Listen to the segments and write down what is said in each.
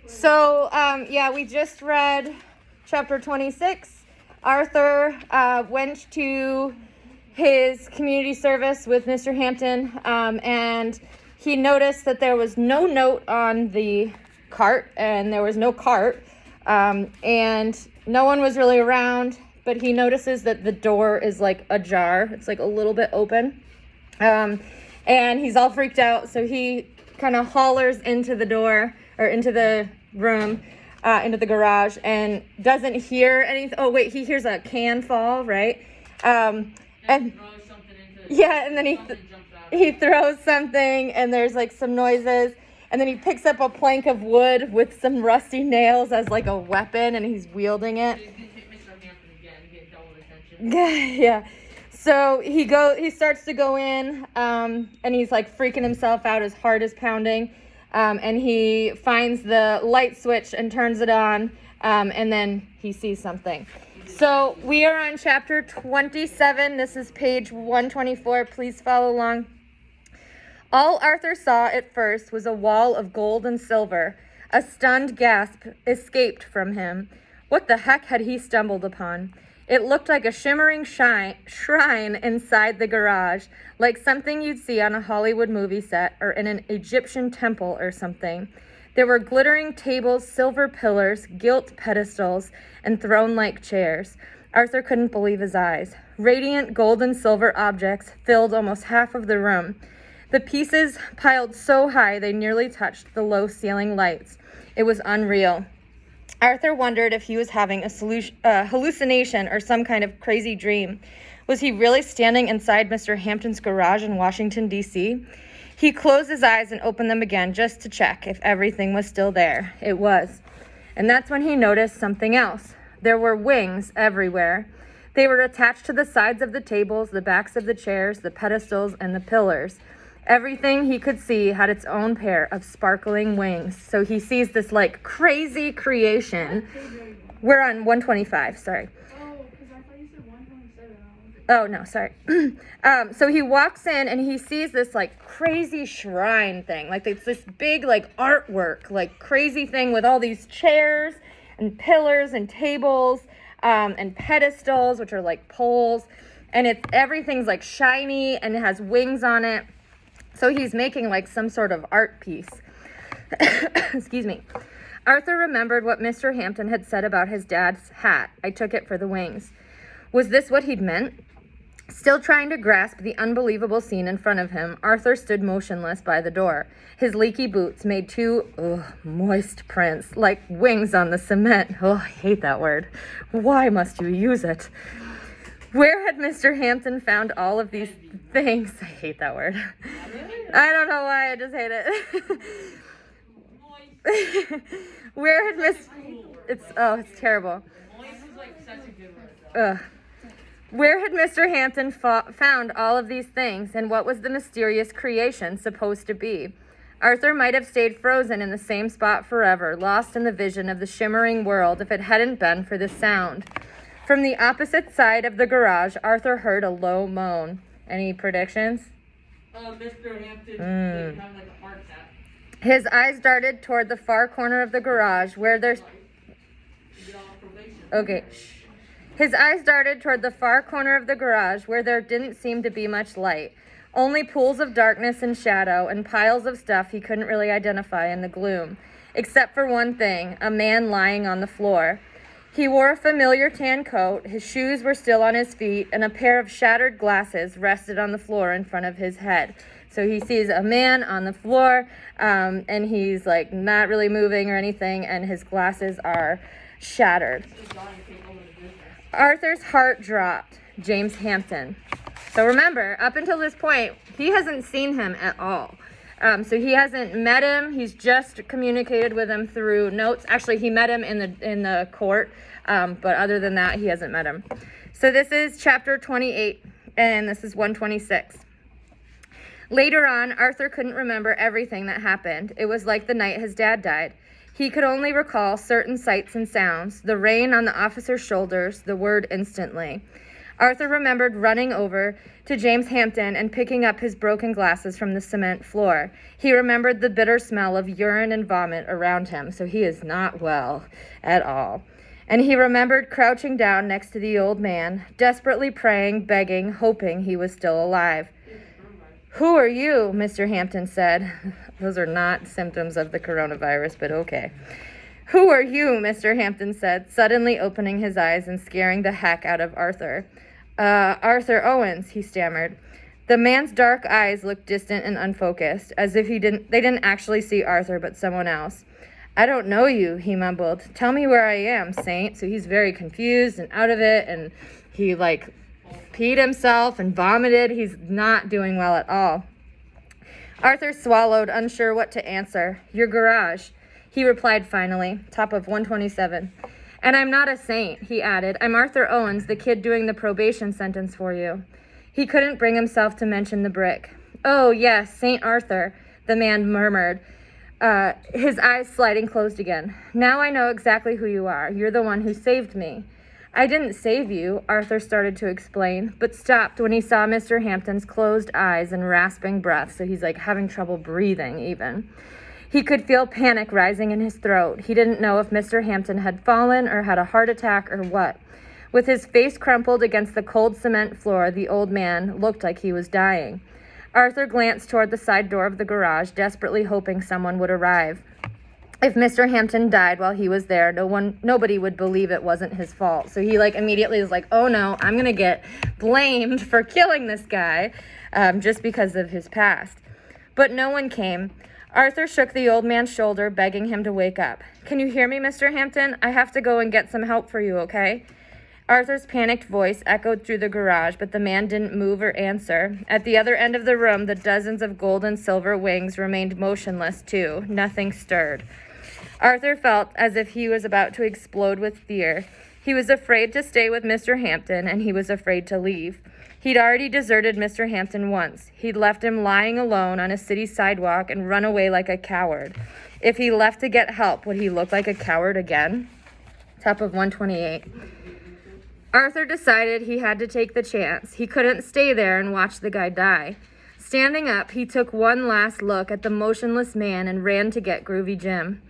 So, yeah, we just read chapter 26. Arthur went to his community service with Mr. Hampton, and he noticed that there was no note on the cart, and there was no cart, and no one was really around, but he notices that the door is like ajar. It's like a little bit open, and he's all freaked out, so he kind of hollers into the door, or into the room, into the garage, and doesn't hear anything. Oh wait, he hears a can fall, right? And yeah, and then he throws something, and there's like some noises, and then he picks up a plank of wood with some rusty nails as like a weapon, and he's wielding it. Yeah. So he starts to go in, and he's like freaking himself out. His heart is pounding. And he finds the light switch and turns it on, and then he sees something. So we are on chapter 27. This is page 124. Please follow along. All Arthur saw at first was a wall of gold and silver. A stunned gasp escaped from him. What the heck had he stumbled upon? It looked like a shimmering shrine inside the garage, like something you'd see on a Hollywood movie set or in an Egyptian temple or something. There were glittering tables, silver pillars, gilt pedestals, and throne-like chairs. Arthur couldn't believe his eyes. Radiant gold and silver objects filled almost half of the room. The pieces piled so high they nearly touched the low-ceiling lights. It was unreal. Arthur wondered if he was having a hallucination or some kind of crazy dream. Was he really standing inside Mr. Hampton's garage in Washington, D.C.? He closed his eyes and opened them again just to check if everything was still there. It was. And that's when he noticed something else. There were wings everywhere. They were attached to the sides of the tables, the backs of the chairs, the pedestals, and the pillars. Everything he could see had its own pair of sparkling wings. So he sees this like crazy creation. We're on 125, sorry. Oh, because I thought you said 127. Oh, no, sorry. So he walks in and he sees this like crazy shrine thing. Like it's this big like artwork, like crazy thing with all these chairs and pillars and tables and pedestals, which are like poles. And everything's like shiny and it has wings on it. So he's making like some sort of art piece. Excuse me. Arthur remembered what Mr. Hampton had said about his dad's hat. I took it for the wings. Was this what he'd meant? Still trying to grasp the unbelievable scene in front of him, Arthur stood motionless by the door. His leaky boots made two moist prints, like wings on the cement. Oh, I hate that word. Why must you use it? Where had Mr. Hampton found all of these things? I hate that word. I don't know why, I just hate it. Where had it's terrible. Where had Mr. Hampton found all of these things, and what was the mysterious creation supposed to be? Arthur might have stayed frozen in the same spot forever, lost in the vision of the shimmering world, if it hadn't been for the sound. From the opposite side of the garage, Arthur heard a low moan. Any predictions? Mr. Hampton, they have like a heart attack. His eyes darted toward the far corner of the garage where there's... Okay, shh. His eyes darted toward the far corner of the garage where there didn't seem to be much light. Only pools of darkness and shadow and piles of stuff he couldn't really identify in the gloom. Except for one thing, a man lying on the floor. He wore a familiar tan coat, his shoes were still on his feet, and a pair of shattered glasses rested on the floor in front of his head. So he sees a man on the floor, and he's like not really moving or anything, and his glasses are shattered. Arthur's heart dropped. James Hampton. So remember, up until this point, he hasn't seen him at all. So he hasn't met him. He's just communicated with him through notes. Actually, he met him in the court, but other than that, he hasn't met him. So this is chapter 28, and this is 126. Later on, Arthur couldn't remember everything that happened. It was like the night his dad died. He could only recall certain sights and sounds, the rain on the officer's shoulders, the word instantly. Arthur remembered running over to James Hampton and picking up his broken glasses from the cement floor. He remembered the bitter smell of urine and vomit around him, so he is not well at all. And he remembered crouching down next to the old man, desperately praying, begging, hoping he was still alive. "Who are you?" Mr. Hampton said. Those are not symptoms of the coronavirus, but okay. "Who are you?" Mr. Hampton said, suddenly opening his eyes and scaring the heck out of Arthur. Arthur Owens," he stammered. The man's dark eyes looked distant and unfocused, as if they didn't actually see Arthur, but someone else. "I don't know you," he mumbled. "Tell me where I am, Saint." So he's very confused and out of it, and he peed himself and vomited. He's not doing well at all. Arthur swallowed, unsure what to answer. "Your garage," he replied finally, top of 127. "And I'm not a saint," he added. "I'm Arthur Owens, the kid doing the probation sentence for you." He couldn't bring himself to mention the brick. "Oh, yes, Saint Arthur," the man murmured, his eyes sliding closed again. "Now I know exactly who you are. You're the one who saved me." "I didn't save you," Arthur started to explain, but stopped when he saw Mr. Hampton's closed eyes and rasping breath, so he's having trouble breathing even. He could feel panic rising in his throat. He didn't know if Mr. Hampton had fallen or had a heart attack or what. With his face crumpled against the cold cement floor, the old man looked like he was dying. Arthur glanced toward the side door of the garage, desperately hoping someone would arrive. If Mr. Hampton died while he was there, nobody would believe it wasn't his fault. So he immediately was "Oh no, I'm gonna get blamed for killing this guy, just because of his past." But no one came. Arthur shook the old man's shoulder, begging him to wake up. "Can you hear me, Mr. Hampton? I have to go and get some help for you, okay?" Arthur's panicked voice echoed through the garage, but the man didn't move or answer. At the other end of the room, the dozens of gold and silver wings remained motionless, too. Nothing stirred. Arthur felt as if he was about to explode with fear. He was afraid to stay with Mr. Hampton, and he was afraid to leave. He'd already deserted Mr. Hampton once. He'd left him lying alone on a city sidewalk and run away like a coward. If he left to get help, would he look like a coward again? Top of 128. Arthur decided he had to take the chance. He couldn't stay there and watch the guy die. Standing up, he took one last look at the motionless man and ran to get Groovy Jim.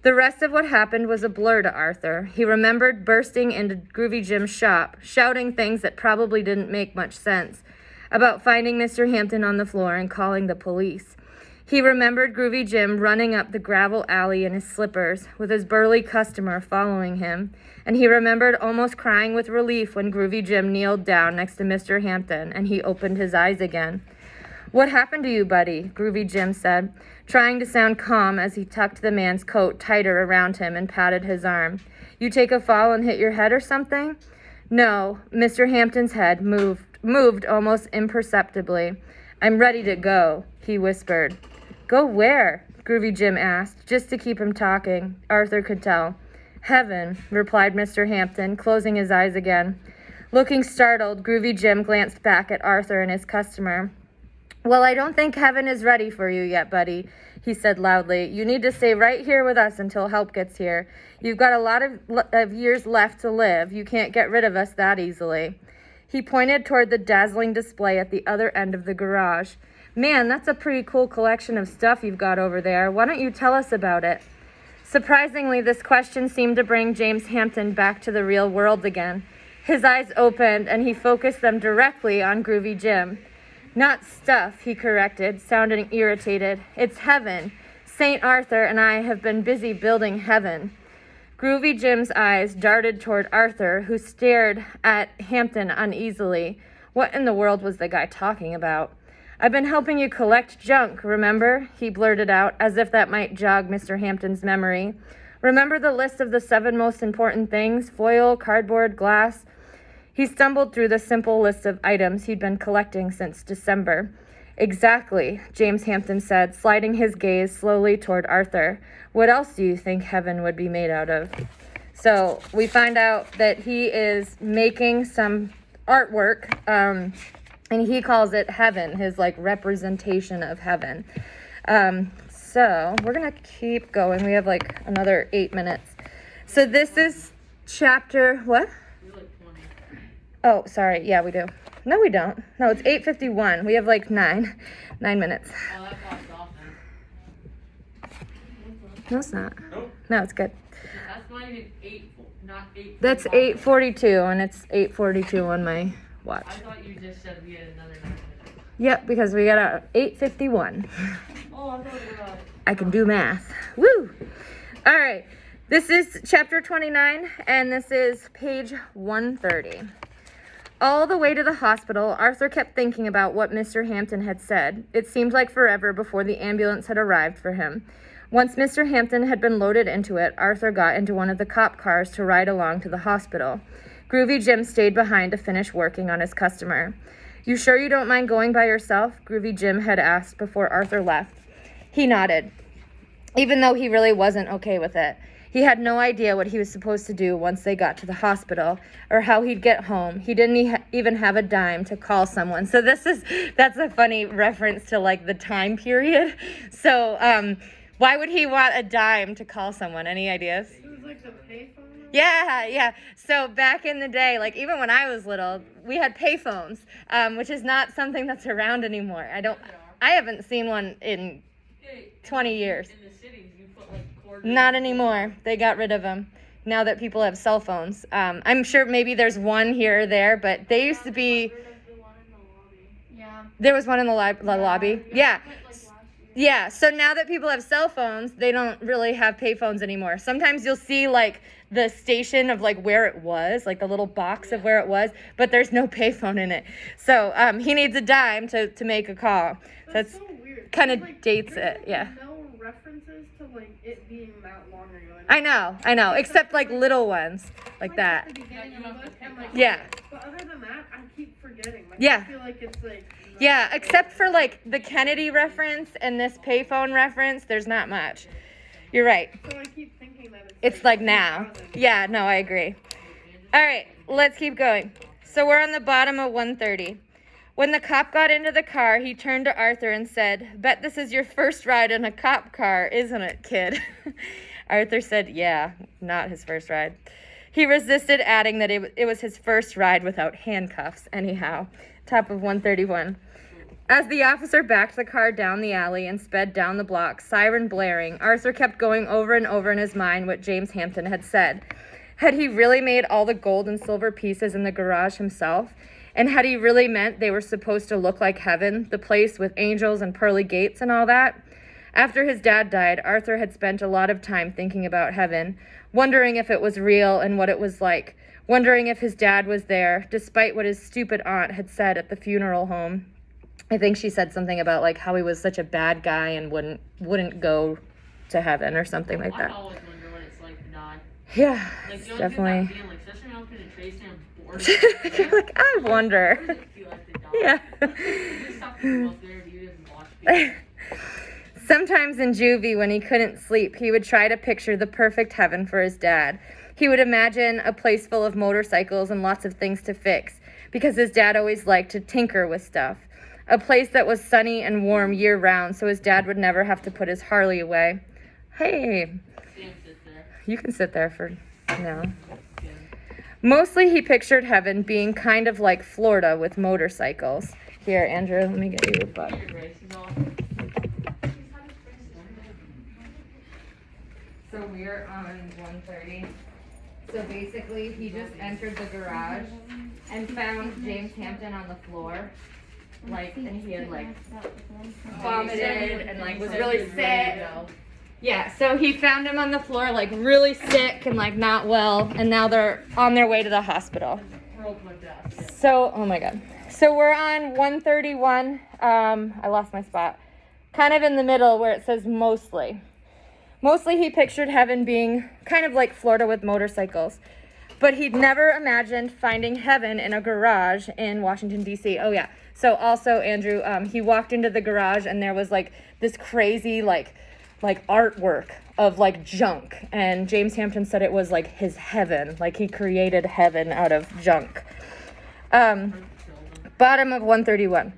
The rest of what happened was a blur to Arthur. He remembered bursting into Groovy Jim's shop, shouting things that probably didn't make much sense, about finding Mr. Hampton on the floor and calling the police. He remembered Groovy Jim running up the gravel alley in his slippers, with his burly customer following him, and he remembered almost crying with relief when Groovy Jim kneeled down next to Mr. Hampton and he opened his eyes again. "What happened to you, buddy?" Groovy Jim said, trying to sound calm as he tucked the man's coat tighter around him and patted his arm. "You take a fall and hit your head or something?" "No." Mr. Hampton's head moved almost imperceptibly. "I'm ready to go," he whispered. "Go where?" Groovy Jim asked, just to keep him talking. Arthur could tell. "Heaven," replied Mr. Hampton, closing his eyes again. Looking startled, Groovy Jim glanced back at Arthur and his customer. "Well, I don't think heaven is ready for you yet, buddy," he said loudly. "You need to stay right here with us until help gets here. You've got a lot of years left to live. You can't get rid of us that easily." He pointed toward the dazzling display at the other end of the garage. "Man, that's a pretty cool collection of stuff you've got over there. Why don't you tell us about it?" Surprisingly, this question seemed to bring James Hampton back to the real world again. His eyes opened, and he focused them directly on Groovy Jim. "Not stuff," he corrected, sounding irritated. "It's heaven. St. Arthur and I have been busy building heaven." Groovy Jim's eyes darted toward Arthur, who stared at Hampton uneasily. What in the world was the guy talking about? "I've been helping you collect junk, remember?" he blurted out, as if that might jog Mr. Hampton's memory. "Remember the list of the 7 most important things? Foil, cardboard, glass?" He stumbled through the simple list of items he'd been collecting since December. "Exactly," James Hampton said, sliding his gaze slowly toward Arthur. "What else do you think heaven would be made out of?" So we find out that he is making some artwork, and he calls it heaven, his representation of heaven. So we're going to keep going. We have another 8 minutes. So this is chapter, what? Oh, sorry. Yeah, we do. No, we don't. No, it's 8:51. We have like 9 minutes. Oh, that popped off now. No, it's not. Nope. No, it's good. That's not even 8, not 8. That's 8:42, and it's 8:42 on my watch. I thought you just said we had another 9 minutes. Yep, because we got out 8:51. Oh, I thought we were I can do math. Woo! All right. This is chapter 29, and this is page 130. All the way to the hospital, Arthur kept thinking about what Mr. Hampton had said. It seemed like forever before the ambulance had arrived for him. Once Mr. Hampton had been loaded into it, Arthur got into one of the cop cars to ride along to the hospital. Groovy Jim stayed behind to finish working on his customer. "You sure you don't mind going by yourself?" Groovy Jim had asked before Arthur left. He nodded, even though he really wasn't okay with it. He had no idea what he was supposed to do once they got to the hospital or how he'd get home. He didn't even have a dime to call someone. So that's a funny reference to like the time period. So why would he want a dime to call someone? Any ideas? It was like the payphone. Yeah. So back in the day, like even when I was little, we had payphones, which is not something that's around anymore. I haven't seen one in 20 years. in the cities. You put like quarters. Not anymore. They got rid of them now that people have cell phones. I'm sure maybe there's one here or there, but they used to be. Yeah. There was one in the lobby. Yeah. Yeah. So now that people have cell phones, they don't really have payphones anymore. Sometimes you'll see like the station of like where it was, like the little box of where it was, but there's no payphone in it. So he needs a dime to make a call. That's So so weird. kind of Like, dates there's, it. Yeah. No references to like it being that long ago. I know. Except like little ones like that. At the beginning of the book, and, like, Yeah. But other than that, I keep forgetting. Like, Yeah. I feel like it's like. Yeah, except for like the Kennedy reference and this payphone reference, there's not much. You're right. So I keep thinking that It's like now. 2000. Yeah, no, I agree. All right, let's keep going. So we're on the bottom of 130. When the cop got into the car, he turned to Arthur and said, "Bet this is your first ride in a cop car, isn't it, kid?" Arthur said, "Yeah, not his first ride." He resisted adding that it was his first ride without handcuffs, anyhow. Top of 131. As the officer backed the car down the alley and sped down the block, siren blaring, Arthur kept going over and over in his mind what James Hampton had said. Had he really made all the gold and silver pieces in the garage himself? And had he really meant they were supposed to look like heaven, the place with angels and pearly gates and all that? After his dad died, Arthur had spent a lot of time thinking about heaven, wondering if it was real and what it was like, wondering if his dad was there, despite what his stupid aunt had said at the funeral home. I think she said something about like how he was such a bad guy and wouldn't go to heaven or something like I that. always wonder what it's like to die. Yeah, Like, it's you know, definitely. That feeling, especially when I'm penetration and bored. You're like, I wonder. What does it feel like to die? Yeah. You just have to go up there and you just watch people. Sometimes in juvie, when he couldn't sleep, he would try to picture the perfect heaven for his dad. He would imagine a place full of motorcycles and lots of things to fix, because his dad always liked to tinker with stuff. A place that was sunny and warm year-round, so his dad would never have to put his Harley away. Hey, Sam sits there. you can sit there for now. Yeah. Mostly he pictured heaven being kind of like Florida with motorcycles. Here, Andrew, let me get you your book. Your braces off. So we're on 130. So basically, he just entered the garage and found James Hampton on the floor. Like, and he had like vomited and like was really sick. Yeah, so he found him on the floor like really sick and like not well, and now they're on their way to the hospital. Roll my desk. So, oh my God. So we're on 131. I lost my spot. Kind of in the middle where it says mostly. Mostly he pictured heaven being kind of like Florida with motorcycles. But he'd never imagined finding heaven in a garage in Washington, D.C. Oh, yeah. So also, Andrew, he walked into the garage and there was like this crazy like artwork of like junk. And James Hampton said it was like his heaven. Like he created heaven out of junk. Bottom of 131.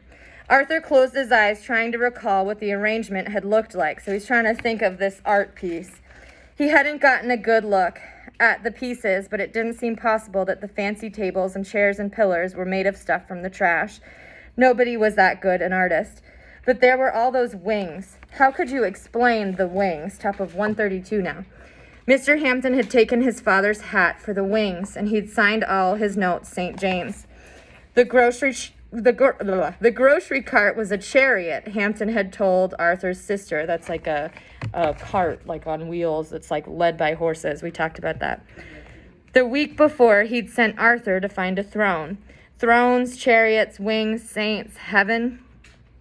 Arthur closed his eyes, trying to recall what the arrangement had looked like. So he's trying to think of this art piece. He hadn't gotten a good look. at the pieces, but it didn't seem possible that the fancy tables and chairs and pillars were made of stuff from the trash. Nobody was that good an artist. But there were all those wings. How could you explain the wings? Top of 132 now. Mr. Hampton had taken his father's hat for the wings, and he'd signed all his notes St. James. The grocery cart was a chariot, Hampton had told Arthur's sister. That's like a cart, like on wheels, that's like led by horses. We talked about that. The week before, he'd sent Arthur to find a throne. Thrones, chariots, wings, saints, heaven.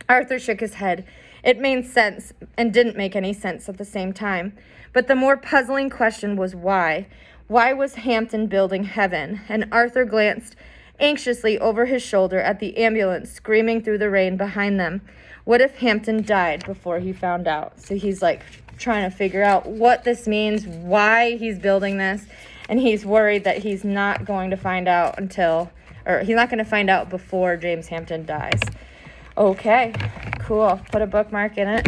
Arthur shook his head. It made sense and didn't make any sense at the same time. But the more puzzling question was why? Why was Hampton building heaven? And Arthur glanced anxiously over his shoulder at the ambulance screaming through the rain behind them. What if Hampton died before he found out? So he's like trying to figure out what this means, why he's building this, and he's worried that he's not going to find out he's not going to find out before James Hampton dies. Okay, cool. Put a bookmark in it.